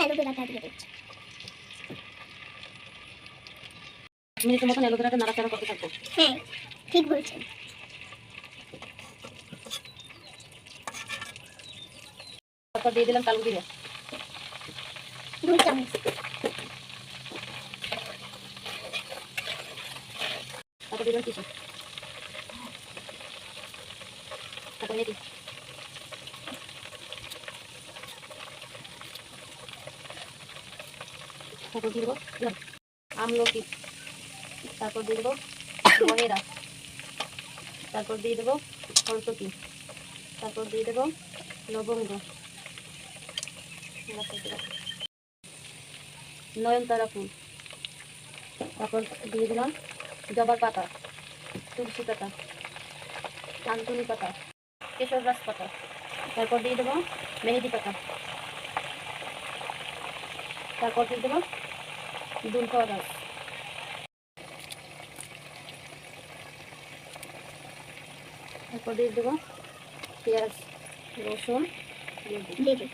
অ্যালোভেরাটা দিয়ে দিচ্ছি। মিনিটের মতন অ্যালোভেরাটা নাড়াচাড়া করতে থাকবো। হ্যাঁ, ঠিক বলছেন। তারপর দিয়ে দিলাম কালো জিরে 2 চামচ। তারপর দিলাম কিছু, তারপর মেথি, তারপর দিয়ে দেবো আমলকি, তারপর দিয়ে দেবো মহেরা, তারপর দিয়ে দেবো হরতকি, তারপর দিয়ে দেবো লবঙ্গ, নয়নতারা ফুল, তারপর দিয়ে দিলাম জবার পাতা, তুলসী পাতা, কানতুনি পাতা, কেশর গাছ পাতা, তারপর দিয়ে দেবো মেহেদি পাতা, তারপর দিয়ে দেবো দুলফাওয়া গাছ, তারপর দিয়ে দেবো পেঁয়াজ, রসুন দিয়ে দিই।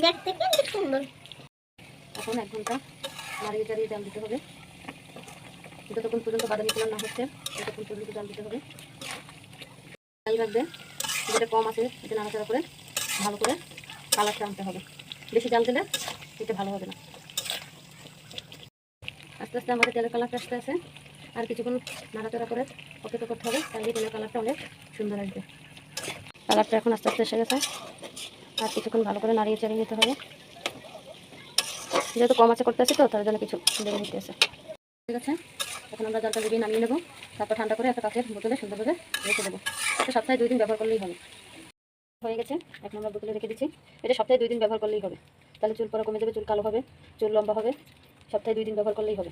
দেখতে কিন্তু সুন্দর। এখন 1 ঘন্টা নাড়িয়ে চাড়িয়ে জাল দিতে হবে, যতক্ষণ পর্যন্ত বাদামি কালার না হচ্ছে ততক্ষণ পর্যন্ত জাল দিতে হবে। জাল রাখবে, যেটা কম আছে এটা নাড়াচাড়া করে ভালো করে কালারটা আনতে হবে। বেশি জাল দিলে এটা ভালো হবে না। আস্তে আস্তে আমাদের তেলের কালারটা আসতে আসে, আর কিছুক্ষণ নাড়াচাড়া করে অপেক্ষা করতে হবে, তাহলে তেলের কালারটা অনেক সুন্দর আসবে। কালারটা এখন আস্তে আস্তে এসে গেছে, আর কিছুক্ষণ ভালো করে নাড়িয়ে চাড়িয়ে নিতে হবে। যেহেতু কম আছে করতেছি তো তার জন্য কিছু দেরি হতে আছে। ঠিক আছে, এখন আমরা জালটা দিয়ে নামিয়ে নেবো, তারপর ঠান্ডা করে একটা কাঁচের বোতলে সুন্দরভাবে রেখে দেবো। এটা সপ্তাহে 2 দিন ব্যবহার করলেই হবে। হয়ে গেছে, এখন আমরা বোতলে রেখে দিচ্ছি। এটা সপ্তাহে 2 দিন ব্যবহার করলেই হবে, তাহলে চুল পড়া কমে যাবে, চুল কালো হবে, চুল লম্বা হবে। সপ্তাহে 2 দিন ব্যবহার করলেই হবে।